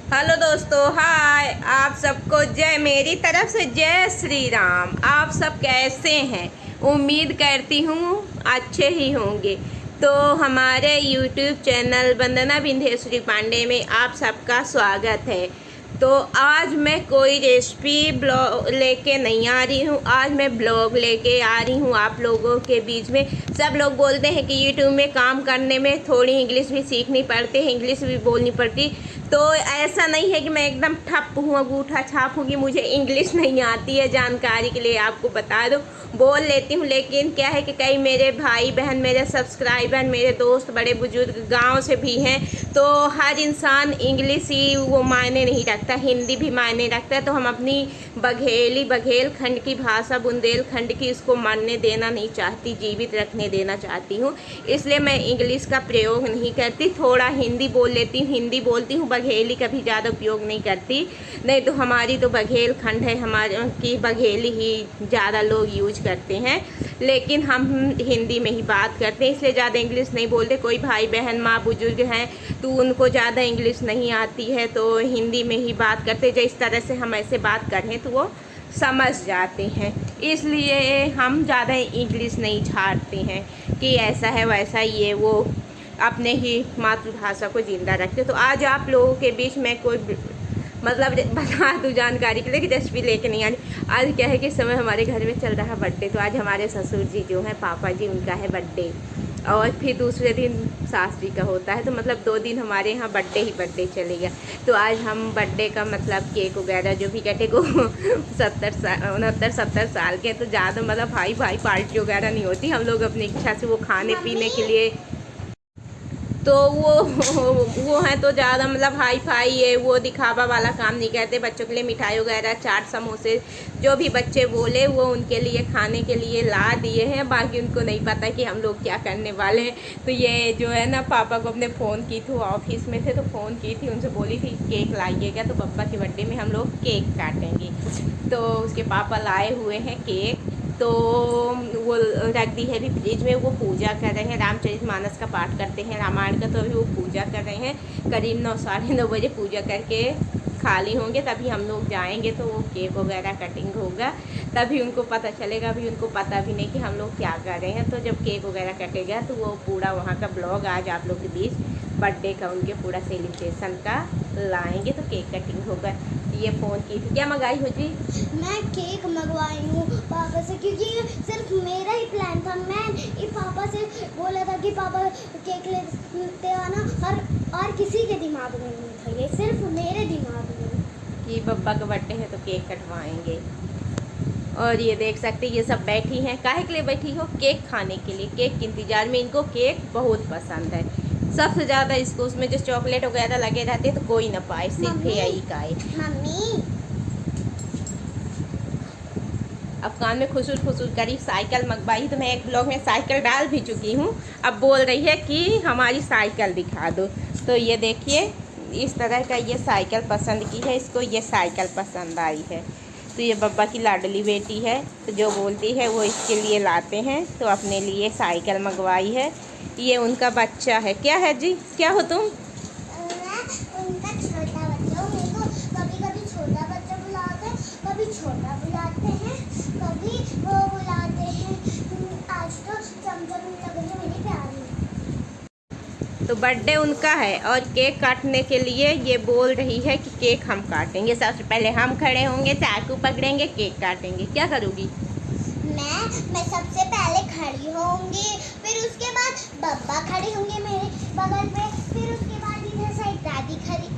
Hello दोस्तों, हाय। आप सबको जय, मेरी तरफ से जय श्री राम। आप सब कैसे हैं? उम्मीद करती हूँ अच्छे ही होंगे। तो हमारे यूट्यूब चैनल वंदना विंध्येश्वरी पांडे में आप सबका स्वागत है। तो आज मैं कोई रेसिपी ब्लॉग लेके नहीं आ रही हूँ। आज मैं ब्लॉग लेके आ रही हूँ आप लोगों के बीच में। सब लोग बोलते हैं कि यूट्यूब में काम करने में थोड़ी इंग्लिश भी सीखनी पड़ती है, इंग्लिश भी बोलनी पड़ती। तो ऐसा नहीं है कि मैं एकदम ठप हूँ, अंगूठा छाप हूँ कि मुझे इंग्लिश नहीं आती है। जानकारी के लिए आपको बता दूँ, बोल लेती हूँ, लेकिन क्या है कि कई मेरे भाई बहन, मेरे सब्सक्राइबर, मेरे दोस्त, बड़े बुजुर्ग गांव से भी हैं। तो हर इंसान इंग्लिश ही वो मायने नहीं रखता, हिंदी भी मायने रखता है। तो हम अपनी बघेलखंड की भाषा, बुंदेलखंड की, इसको मरने देना नहीं चाहती, जीवित रखने देना चाहती हूँ। इसलिए मैं इंग्लिश का प्रयोग नहीं करती, थोड़ा हिंदी बोल लेती हूँ, हिंदी बोलती हूँ, बघेली का भी ज़्यादा उपयोग नहीं करती। नहीं तो हमारी तो बघेलखंड है, हमारे की बघेली ही ज़्यादा लोग यूज करते हैं। लेकिन हम हिंदी में ही बात करते हैं, इसलिए ज़्यादा इंग्लिश नहीं बोलते। कोई भाई बहन, माँ, बुजुर्ग हैं तो उनको ज़्यादा इंग्लिश नहीं आती है, तो हिंदी में ही बात करते। जिस तरह से हम ऐसे बात करें तो वो समझ जाते हैं। इसलिए हम ज़्यादा इंग्लिश नहीं झाड़ते हैं कि ऐसा है वैसा, ये वो, अपने ही मातृभाषा को ज़िंदा रखते। तो आज आप लोगों के बीच में कोई मतलब बता दूँ जानकारी के लिए कि रेसिपी लेके नहीं आनी। आज क्या है कि इस समय हमारे घर में चल रहा है बर्थडे। तो आज हमारे ससुर जी जो हैं, पापा जी, उनका है बर्थडे। और फिर दूसरे दिन सास जी का होता है। तो मतलब 2 दिन हमारे यहाँ बर्थडे ही बर्थडे चलेगा। तो आज हम बर्थडे का मतलब केक वगैरह जो भी कटे को 69-70 साल के, तो ज़्यादा मतलब भाई पार्टी वगैरह नहीं होती। हम लोग अपनी इच्छा से वो खाने पीने के लिए, तो वो है तो ज़्यादा मतलब हाई फाई है, वो दिखावा वाला काम नहीं करते। बच्चों के लिए मिठाई वगैरह, चाट, समोसे, जो भी बच्चे बोले वो उनके लिए खाने के लिए ला दिए हैं। बाकी उनको नहीं पता कि हम लोग क्या करने वाले हैं। तो ये जो है ना, पापा को अपने फ़ोन की थी, ऑफिस में थे तो फ़ोन की थी, उनसे बोली थी केक लाइएगा, तो पापा के बर्थडे में हम लोग केक काटेंगे। तो उसके पापा लाए हुए हैं केक। तो वो रख दी है अभी फ्रिज में। वो पूजा कर रहे हैं, रामचरितमानस का पाठ करते हैं, रामायण का। तो अभी वो पूजा कर रहे हैं, करीब 9-9:30 बजे पूजा करके खाली होंगे, तभी हम लोग जाएंगे। तो वो केक वगैरह कटिंग होगा, तभी उनको पता चलेगा। अभी उनको पता भी नहीं कि हम लोग क्या कर रहे हैं। तो जब केक वगैरह कटेगा तो वो पूरा वहाँ का ब्लॉग आज आप लोग के बीच बर्थडे का, उनके पूरा सेलिब्रेशन का लाएंगे। तो केक कटिंग होगा। ये फ़ोन की थी, क्या मंगाई हो जी? मैं केक मंगवाई हूँ पापा से, क्योंकि ये सिर्फ मेरा ही प्लान था। मैं ये पापा से बोला था कि पापा केक लेते आना, और किसी के दिमाग में नहीं था, ये सिर्फ मेरे दिमाग में कि बब्बा का बर्थडे है तो केक कटवाएंगे। और ये देख सकते, ये सब बैठी हैं। काहे के लिए बैठी हो? केक खाने के लिए, केक के इंतज़ार में। इनको केक बहुत पसंद है, सबसे ज़्यादा इसको। उसमें जो चॉकलेट वगैरह लगे रहते तो कोई ना पाए, सिर्फ यही का है। मम्मी, अब कान में खुशूर करी, साइकिल मंगवाई। तो मैं एक ब्लॉग में साइकिल डाल भी चुकी हूँ। अब बोल रही है कि हमारी साइकिल दिखा दो। तो ये देखिए, इस तरह का ये साइकिल पसंद की है इसको, ये साइकिल पसंद आई है। तो ये बब्बा की लाडली बेटी है, तो जो बोलती है वो इसके लिए लाते हैं। तो अपने लिए साइकिल मंगवाई है। ये उनका बच्चा है। क्या है जी, क्या हो तुम? उनका छोटा बच्चा हूँ। मेरे को कभी कभी छोटा बच्चा बुलाते हैं, कभी छोटा बुलाते हैं, कभी वो बुलाते हैं। आज तो चमचम लग रही है मेरी प्यारी। तो बर्थडे उनका है और केक काटने के लिए ये बोल रही है कि केक हम काटेंगे। सबसे पहले हम खड़े होंगे, चाकू पकड़ेंगे, केक काटेंगे। क्या करोगी? मैं सबसे पहले खड़ी होंगी, फिर उसके बाद बब्बा खड़े होंगे मेरे बगल पे, फिर उसके बाद इधर साइड दादी खड़ी,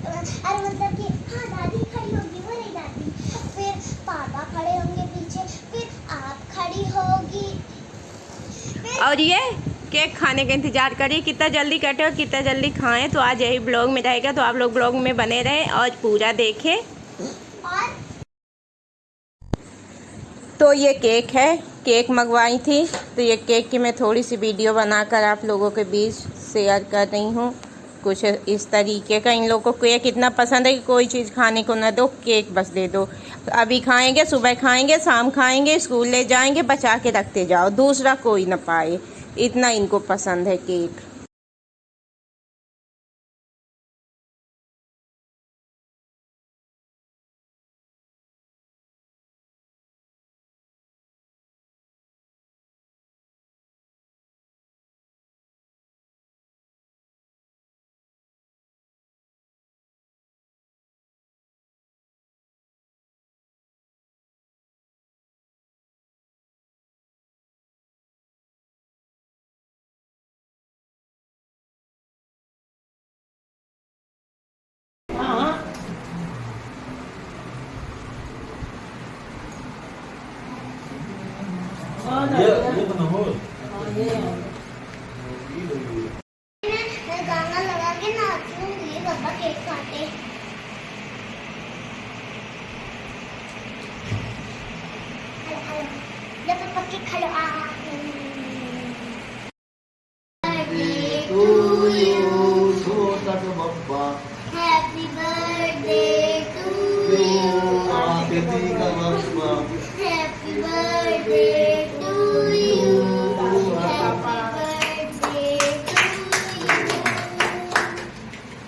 अरे मतलब कि हाँ, दादी खड़ी होगी, वो नहीं दादी। फिर पापा खड़े होंगे पीछे, फिर आप खड़ी होगी, और ये केक खाने का इंतजार करिए, कितना जल्दी कटे और कितना जल्दी खाएं। तो आज यही ब्लॉग में रहेगा, तो आप लोग ब्लॉग में बने रहें और पूरा देखें। और तो ये केक है, केक मंगवाई थी। तो ये केक की मैं थोड़ी सी वीडियो बनाकर आप लोगों के बीच शेयर कर रही हूँ। कुछ इस तरीके का। इन लोगों को केक इतना पसंद है कि कोई चीज़ खाने को ना दो, केक बस दे दो। तो अभी खाएंगे, सुबह खाएंगे, शाम खाएंगे, स्कूल ले जाएंगे, बचा के रखते जाओ, दूसरा कोई ना पाए। इतना इनको पसंद है cake. Happy birthday to you. Happy birthday to you.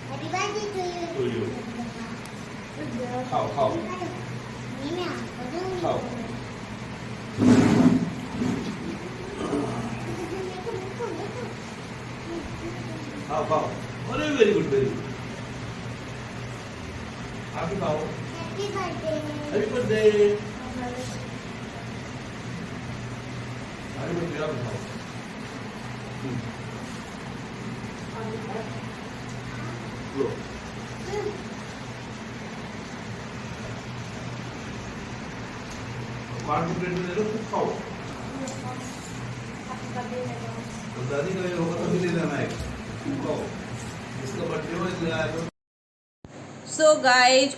Happy birthday to you. खाओ नहीं मैं आपको दूंगी। खाओ खाओ खाओ अरे वेरी गुड आप भी खाओ Happy birthday. हैप्पी बर्थडे आप भी खाओ लो पार्ट प्लेट में ले लो खुद खाओ तो दादी का ये होगा तभी ले लेना है खाओ इसका बर्थडे हो इसलिए आया तो सो गाइज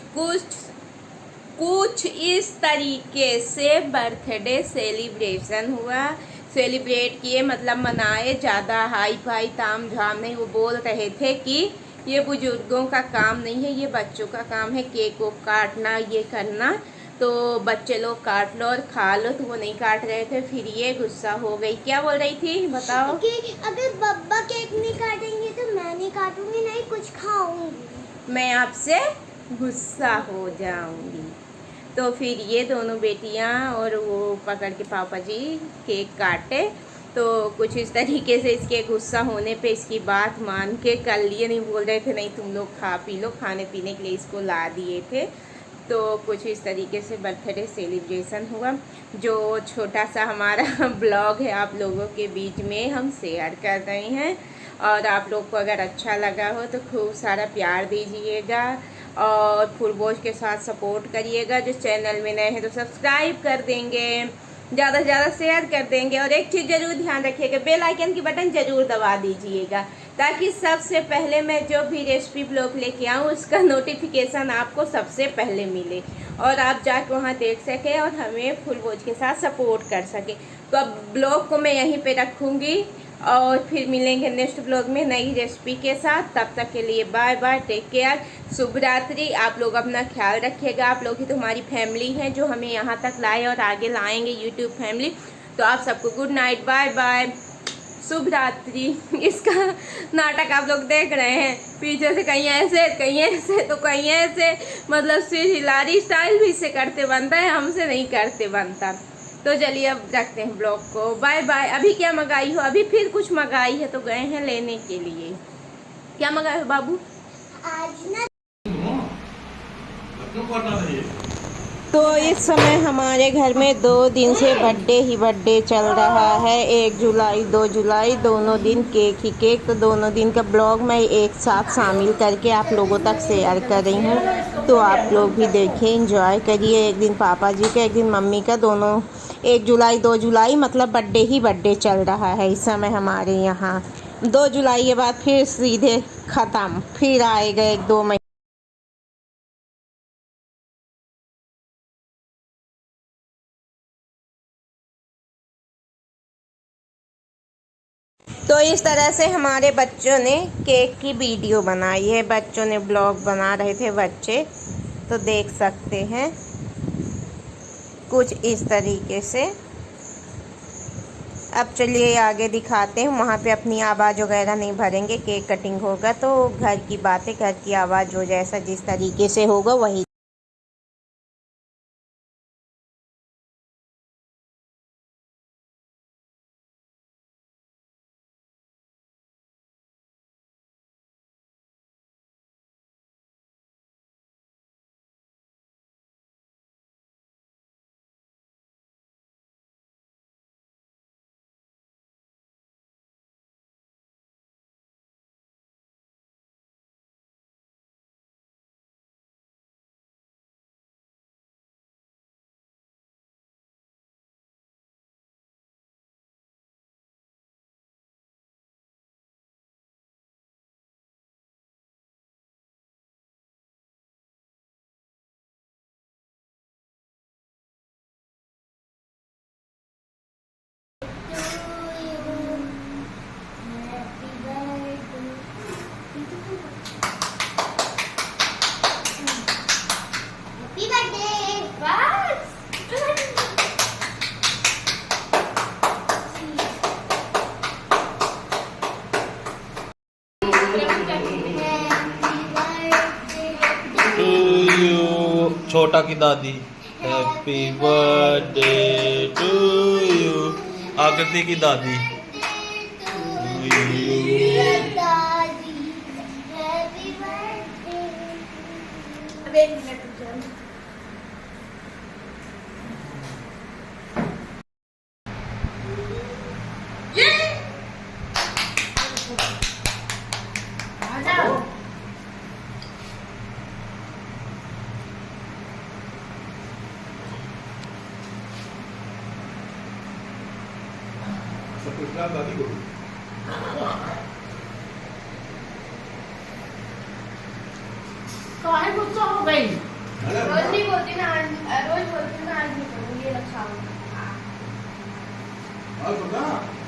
कुछ इस तरीके से बर्थडे सेलिब्रेशन हुआ। सेलिब्रेट किए मतलब मनाए, ज़्यादा हाई फाई ताम झाम नहीं। वो बोल रहे थे कि ये बुजुर्गों का काम नहीं है, ये बच्चों का काम है, केक को काटना ये करना, तो बच्चे लोग काट लो और खा लो। तो वो नहीं काट रहे थे, फिर ये गुस्सा हो गई। क्या बोल रही थी बताओ? कि अगर बब्बा केक नहीं काटेंगे तो मैं नहीं काटूंगी, नहीं कुछ खाऊंगी। मैं आपसे गुस्सा हो जाऊंगी। तो फिर ये दोनों बेटियां और वो पकड़ के पापा जी केक काटे। तो कुछ इस तरीके से इसके गुस्सा होने पे इसकी बात मान के कर लिए। नहीं बोल रहे थे नहीं तुम लोग खा पी लो, खाने पीने के लिए इसको ला दिए थे। तो कुछ इस तरीके से बर्थडे सेलिब्रेशन हुआ। जो छोटा सा हमारा ब्लॉग है आप लोगों के बीच में हम शेयर कर रहे हैं। और आप लोग को अगर अच्छा लगा हो तो खूब सारा प्यार दीजिएगा और फुलबोझ के साथ सपोर्ट करिएगा। जो चैनल में नए हैं तो सब्सक्राइब कर देंगे, ज़्यादा से ज़्यादा शेयर कर देंगे। और एक चीज़ ज़रूर ध्यान रखिएगा, बेल आइकन की बटन ज़रूर दबा दीजिएगा ताकि सबसे पहले मैं जो भी रेसिपी ब्लॉग लेके आऊँ उसका नोटिफिकेशन आपको सबसे पहले मिले और आप जाके वहाँ देख सकें और हमें फुलबोझ के साथ सपोर्ट कर सकें। तो अब ब्लॉग को मैं यहीं पे रखूँगी और फिर मिलेंगे नेक्स्ट ब्लॉग में नई रेसिपी के साथ। तब तक के लिए बाय बाय, टेक केयर, शुभ रात्रि। आप लोग अपना ख्याल रखिएगा। आप लोग ही तो हमारी फैमिली हैं जो हमें यहाँ तक लाए और आगे लाएंगे यूट्यूब फैमिली। तो आप सबको गुड नाइट, बाय बाय, शुभ रात्रि। इसका नाटक आप लोग देख रहे हैं, पीछे से कहीं ऐसे तो कहीं ऐसे, मतलब सिर हिलारी स्टाइल भी इससे करते बनता है, हमसे नहीं करते बनता। तो चलिए अब रखते हैं ब्लॉग को, बाय बाय। अभी क्या मंगाई हो? अभी फिर कुछ मंगाई है तो गए हैं लेने के लिए। क्या मंगाए हो बाबू? आज ना क्यों करना नहीं तो इस समय हमारे घर में 2 दिन से बर्थडे ही बर्थडे चल रहा है। 1 जुलाई 2 जुलाई दोनों दिन केक ही केक। तो दोनों दिन का ब्लॉग मैं एक साथ शामिल करके आप लोगों तक शेयर कर रही हूँ। तो आप लोग भी देखें, एंजॉय करिए। एक दिन पापा जी का, एक दिन मम्मी का, दोनों 1 जुलाई 2 जुलाई मतलब बर्थडे ही बर्थडे चल रहा है इस समय हमारे यहाँ। 2 जुलाई के बाद फिर सीधे ख़त्म, फिर आएगा 1-2 महीने। तो इस तरह से हमारे बच्चों ने केक की वीडियो बनाई है। बच्चों ने ब्लॉग बना रहे थे बच्चे, तो देख सकते हैं कुछ इस तरीके से। अब चलिए आगे दिखाते हैं। वहाँ पे अपनी आवाज़ वगैरह नहीं भरेंगे, केक कटिंग होगा तो घर की बातें, घर की आवाज़ जो जैसा जिस तरीके से होगा वही। छोटा की दादी हैप्पी बर्थडे टू यू। आकृति की दादी दादी हैप्पी बर्थडे। सब कुछ दादी को काहे गुस्सा हो गई? रोज नहीं बोलती ना रोज बोलती ना आज नहीं करूँगी ये रखा हूँ। हाँ